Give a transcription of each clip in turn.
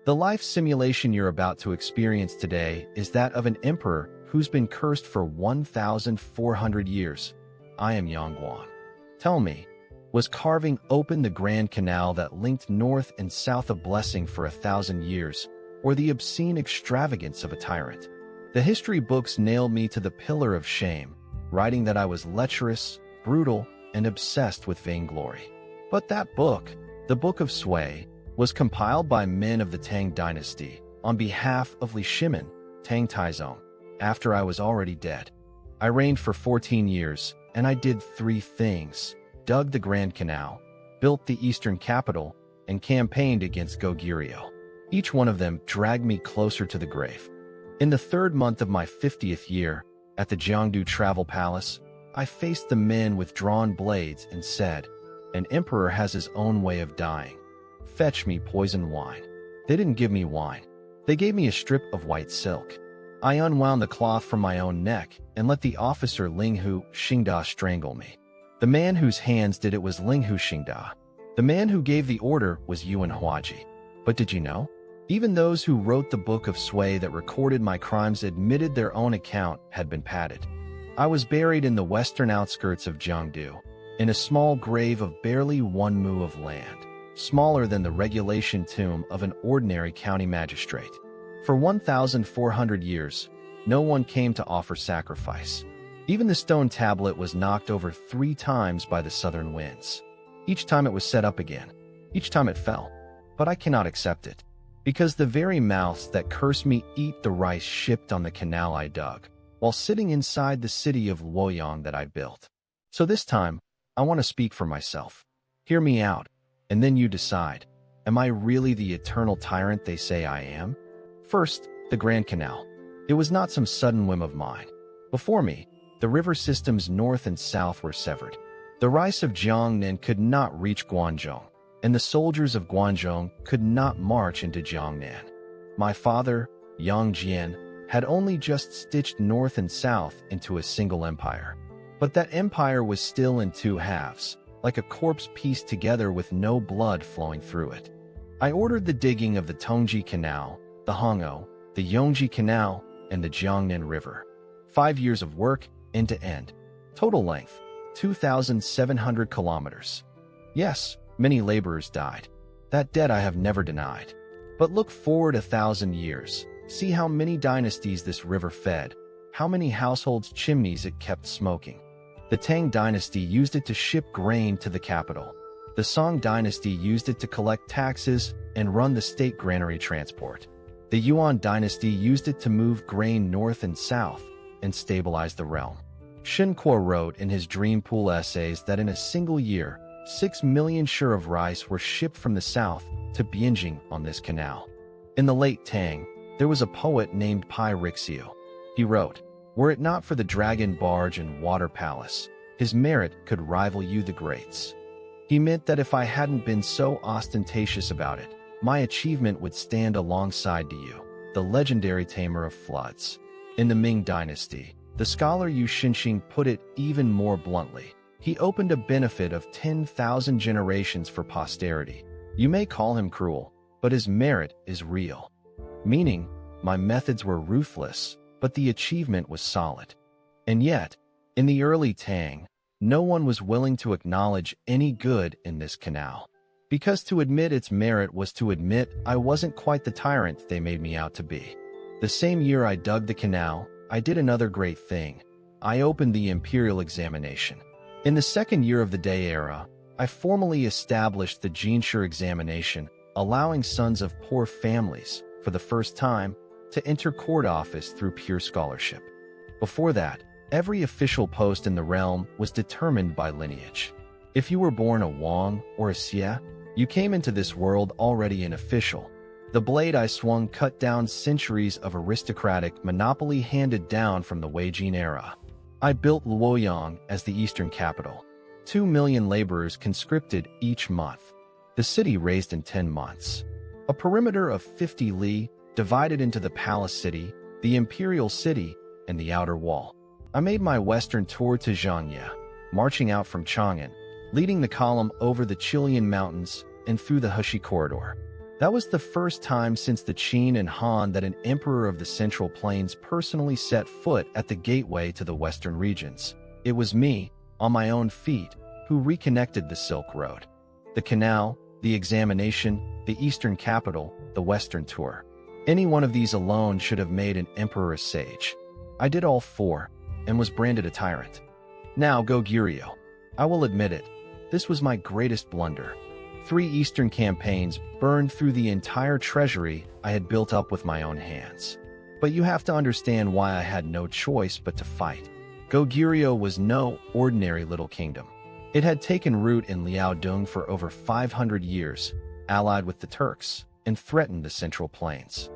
The life simulation you're about to experience today is that of an emperor who's been cursed for 1,400 years. I am Yang Guan. Tell me, was carving open the Grand Canal that linked north and south a blessing for 1,000 years, or the obscene extravagance of a tyrant? The history books nailed me to the pillar of shame, writing that I was lecherous, brutal, and obsessed with vainglory. But that book, the Book of Sui, was compiled by men of the Tang dynasty on behalf of Li Shimin, Tang Taizong, after I was already dead. I reigned for 14 years, and I did 3 things: dug the Grand Canal, built the eastern capital, and campaigned against Goguryeo. Each one of them dragged me closer to the grave. In the 3rd month of my 50th year, at the Jiangdu Travel Palace, I faced the men with drawn blades and said, "An emperor has his own way of dying. Fetch me poison wine." They didn't give me wine. They gave me a strip of white silk. I unwound the cloth from my own neck and let the officer Linghu Xingda strangle me. The man whose hands did it was Linghu Xingda. The man who gave the order was Yuan Huaji. But did you know? Even those who wrote the Book of Sui that recorded my crimes admitted their own account had been padded. I was buried in the western outskirts of Jiangdu, in a small grave of barely 1 mu of land, smaller than the regulation tomb of an ordinary county magistrate. For 1,400 years, no one came to offer sacrifice. Even the stone tablet was knocked over 3 times by the southern winds. Each time it was set up again. Each time it fell. But I cannot accept it, because the very mouths that curse me eat the rice shipped on the canal I dug, while sitting inside the city of Luoyang that I built. So this time, I want to speak for myself. Hear me out, and then you decide. Am I really the eternal tyrant they say I am? First, the Grand Canal. It was not some sudden whim of mine. Before me, the river systems north and south were severed. The rice of Jiangnan could not reach Guangzhou, and the soldiers of Guangzhou could not march into Jiangnan. My father, Yang Jian, had only just stitched north and south into a single empire. But that empire was still in 2 halves, like a corpse pieced together with no blood flowing through it. I ordered the digging of the Tongji Canal, the Hongou, the Yongji Canal, and the Jiangnan River. 5 years of work, end to end. Total length, 2,700 kilometers. Yes, many laborers died. That debt I have never denied. But look forward 1,000 years. See how many dynasties this river fed, how many households' chimneys it kept smoking. The Tang dynasty used it to ship grain to the capital. The Song dynasty used it to collect taxes and run the state granary transport. The Yuan dynasty used it to move grain north and south and stabilize the realm. Shen Kuo wrote in his Dream Pool essays that in a single year, 6 million shur of rice were shipped from the south to Bianjing on this canal. In the late Tang, there was a poet named Pai Rixiu. He wrote, "Were it not for the dragon barge and water palace, his merit could rival you the greats." He meant that if I hadn't been so ostentatious about it, my achievement would stand alongside to you, the legendary tamer of floods. In the Ming dynasty, the scholar Yu Xinxing put it even more bluntly. He opened a benefit of 10,000 generations for posterity. You may call him cruel, but his merit is real. Meaning, my methods were ruthless, but the achievement was solid. And yet, in the early Tang, no one was willing to acknowledge any good in this canal. Because to admit its merit was to admit I wasn't quite the tyrant they made me out to be. The same year I dug the canal, I did another great thing. I opened the imperial examination. In the 2nd year of the Day era, I formally established the Jinshi examination, allowing sons of poor families, for the first time, to enter court office through pure scholarship. Before that, every official post in the realm was determined by lineage. If you were born a Wang or a Xie, you came into this world already an official. The blade I swung cut down centuries of aristocratic monopoly handed down from the Wei Jin era. I built Luoyang as the eastern capital. 2 million laborers conscripted each month. The city raised in 10 months. A perimeter of 50 li, divided into the palace city, the imperial city, and the outer wall. I made my western tour to Zhangye, marching out from Chang'an, leading the column over the Chilean mountains and through the Heshi corridor. That was the first time since the Qin and Han that an emperor of the Central Plains personally set foot at the gateway to the western regions. It was me, on my own feet, who reconnected the Silk Road. The canal, the examination, the eastern capital, the western tour. Any one of these alone should have made an emperor a sage. I did all four, and was branded a tyrant. Now Goguryeo. I will admit it, this was my greatest blunder. 3 eastern campaigns burned through the entire treasury I had built up with my own hands. But you have to understand why I had no choice but to fight. Goguryeo was no ordinary little kingdom. It had taken root in Liaodong for over 500 years, allied with the Turks, and threatened the Central Plains.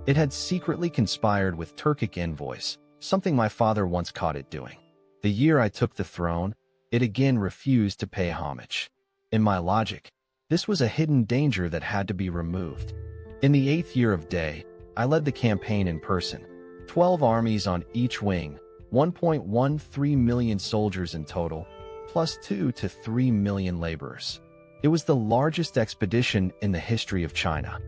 It had secretly conspired with Turkic envoys, something my father once caught it doing. The year I took the throne, it again refused to pay homage. In my logic, this was a hidden danger that had to be removed. In the 8th year of Day, I led the campaign in person. 12 armies on each wing, 1.13 million soldiers in total, plus 2 to 3 million laborers. It was the largest expedition in the history of China.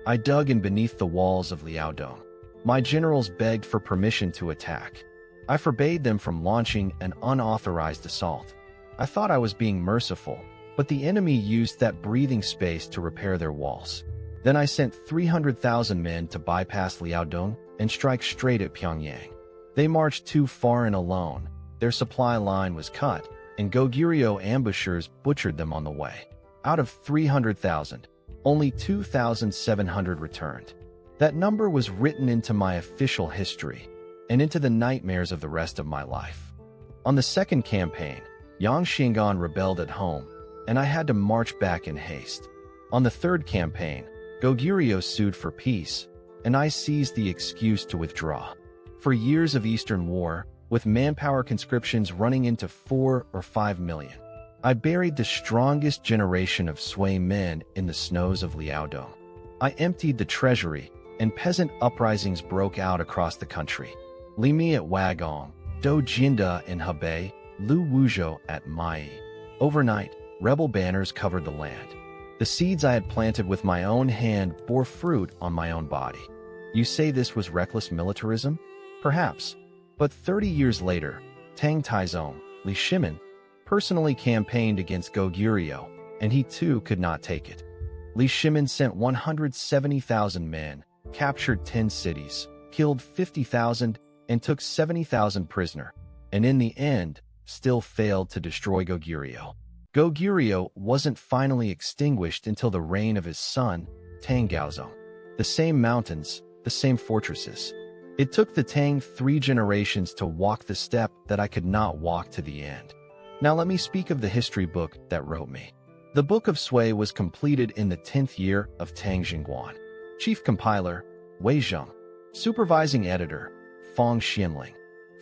I dug in beneath the walls of Liaodong. My generals begged for permission to attack. I forbade them from launching an unauthorized assault. I thought I was being merciful, but the enemy used that breathing space to repair their walls. Then I sent 300,000 men to bypass Liaodong and strike straight at Pyongyang. They marched too far in alone, their supply line was cut, and Goguryeo ambushers butchered them on the way. Out of 300,000, only 2,700 returned. That number was written into my official history, and into the nightmares of the rest of my life. On the second campaign, Yang Xingan rebelled at home, and I had to march back in haste. On the third campaign, Goguryeo sued for peace, and I seized the excuse to withdraw. For years of Eastern War, with manpower conscriptions running into 4 or 5 million, I buried the strongest generation of Sui men in the snows of Liaodong. I emptied the treasury, and peasant uprisings broke out across the country. Li Mi at Wagong, Do Jinda in Hebei, Lu Wuzhou at Mai. Overnight, rebel banners covered the land. The seeds I had planted with my own hand bore fruit on my own body. You say this was reckless militarism? Perhaps. But 30 years later, Tang Taizong, Li Shimin, personally campaigned against Goguryeo, and he too could not take it. Li Shimin sent 170,000 men, captured 10 cities, killed 50,000, and took 70,000 prisoner, and in the end, still failed to destroy Goguryeo. Goguryeo wasn't finally extinguished until the reign of his son, Tang Gaozong. The same mountains, the same fortresses. It took the Tang 3 generations to walk the step that I could not walk to the end. Now let me speak of the history book that wrote me. The Book of Sui was completed in the 10th year of Tang Jingguan. Chief compiler, Wei Zheng. Supervising editor, Fang Xianling.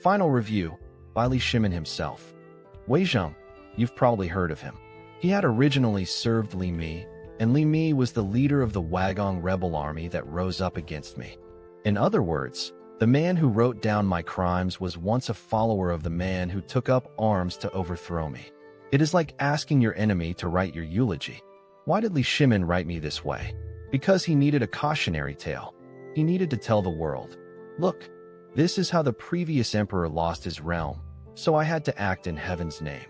Final review, by Li Shimin himself. Wei Zheng, you've probably heard of him. He had originally served Li Mi, and Li Mi was the leader of the Wagong rebel army that rose up against me. In other words, the man who wrote down my crimes was once a follower of the man who took up arms to overthrow me. It is like asking your enemy to write your eulogy. Why did Li Shimin write me this way? Because he needed a cautionary tale. He needed to tell the world, look, this is how the previous emperor lost his realm, so I had to act in heaven's name.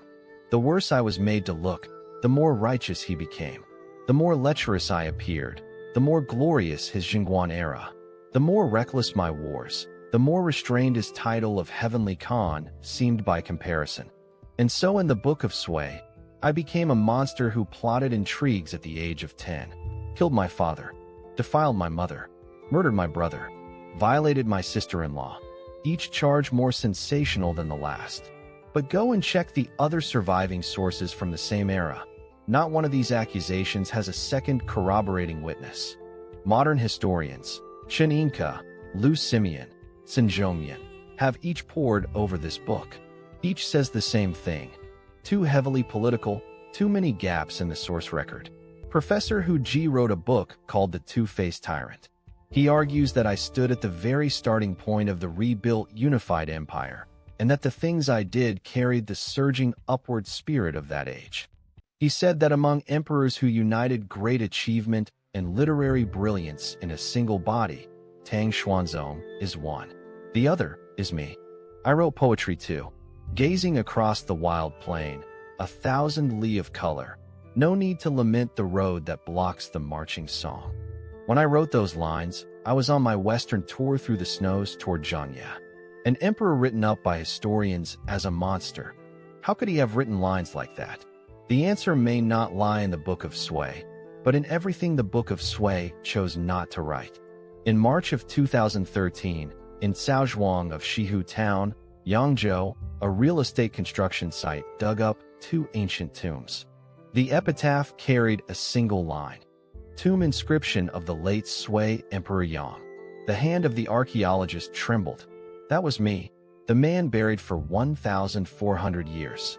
The worse I was made to look, the more righteous he became. The more lecherous I appeared, the more glorious his Jingguan era. The more reckless my wars, the more restrained his title of Heavenly Khan seemed by comparison. And so in the Book of Sui, I became a monster who plotted intrigues at the age of 10, killed my father, defiled my mother, murdered my brother, violated my sister-in-law, each charge more sensational than the last. But go and check the other surviving sources from the same era. Not one of these accusations has a second corroborating witness. Modern historians, Chen Yinke, Lu Simeon, Sun Zhongyan, have each pored over this book. Each says the same thing. Too heavily political, too many gaps in the source record. Professor Hu Ji wrote a book called The Two-Faced Tyrant. He argues that I stood at the very starting point of the rebuilt unified empire, and that the things I did carried the surging upward spirit of that age. He said that among emperors who united great achievement, and literary brilliance in a single body, Tang Xuanzong, is one. The other is me. I wrote poetry too. Gazing across the wild plain, 1,000 li of color. No need to lament the road that blocks the marching song. When I wrote those lines, I was on my western tour through the snows toward Zhangya. An emperor written up by historians as a monster. How could he have written lines like that? The answer may not lie in the Book of Sui, but in everything the Book of Sui chose not to write. In March of 2013, in Shaozhuang of Shihu Town, Yangzhou, a real estate construction site dug up 2 ancient tombs. The epitaph carried a single line. Tomb inscription of the late Sui Emperor Yang. The hand of the archaeologist trembled. That was me, the man buried for 1,400 years.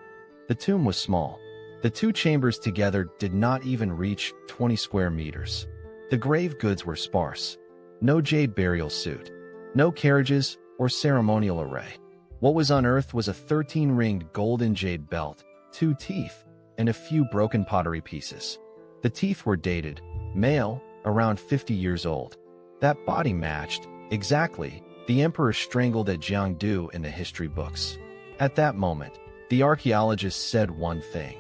The tomb was small. The 2 chambers together did not even reach 20 square meters. The grave goods were sparse. No jade burial suit. No carriages or ceremonial array. What was unearthed was a 13-ringed golden jade belt, 2 teeth, and a few broken pottery pieces. The teeth were dated, male, around 50 years old. That body matched, exactly, the emperor strangled at Jiangdu in the history books. At that moment, the archaeologist said one thing.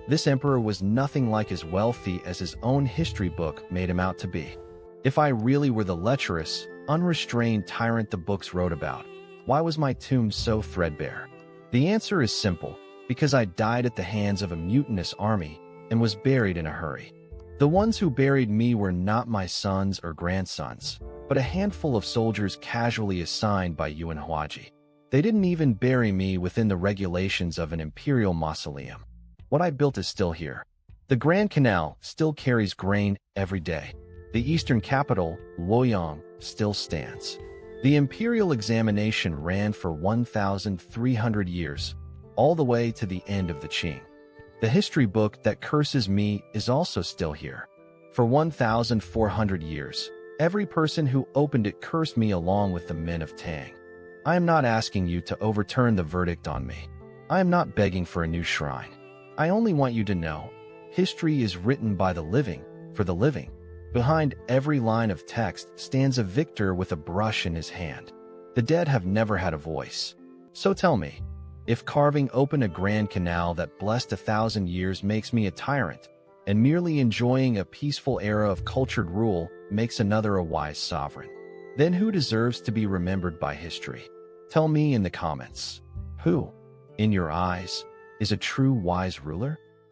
This emperor was nothing like as wealthy as his own history book made him out to be. If I really were the lecherous, unrestrained tyrant the books wrote about, why was my tomb so threadbare? The answer is simple, because I died at the hands of a mutinous army and was buried in a hurry. The ones who buried me were not my sons or grandsons, but a handful of soldiers casually assigned by Yuan Huaji. They didn't even bury me within the regulations of an imperial mausoleum. What I built is still here. The Grand Canal still carries grain every day. The eastern capital, Luoyang, still stands. The imperial examination ran for 1,300 years, all the way to the end of the Qing. The history book that curses me is also still here. For 1,400 years, every person who opened it cursed me along with the men of Tang. I am not asking you to overturn the verdict on me. I am not begging for a new shrine. I only want you to know, history is written by the living, for the living. Behind every line of text stands a victor with a brush in his hand. The dead have never had a voice. So tell me, if carving open a Grand Canal that blessed 1,000 years makes me a tyrant, and merely enjoying a peaceful era of cultured rule makes another a wise sovereign, then who deserves to be remembered by history? Tell me in the comments. Who, in your eyes, is a true wise ruler?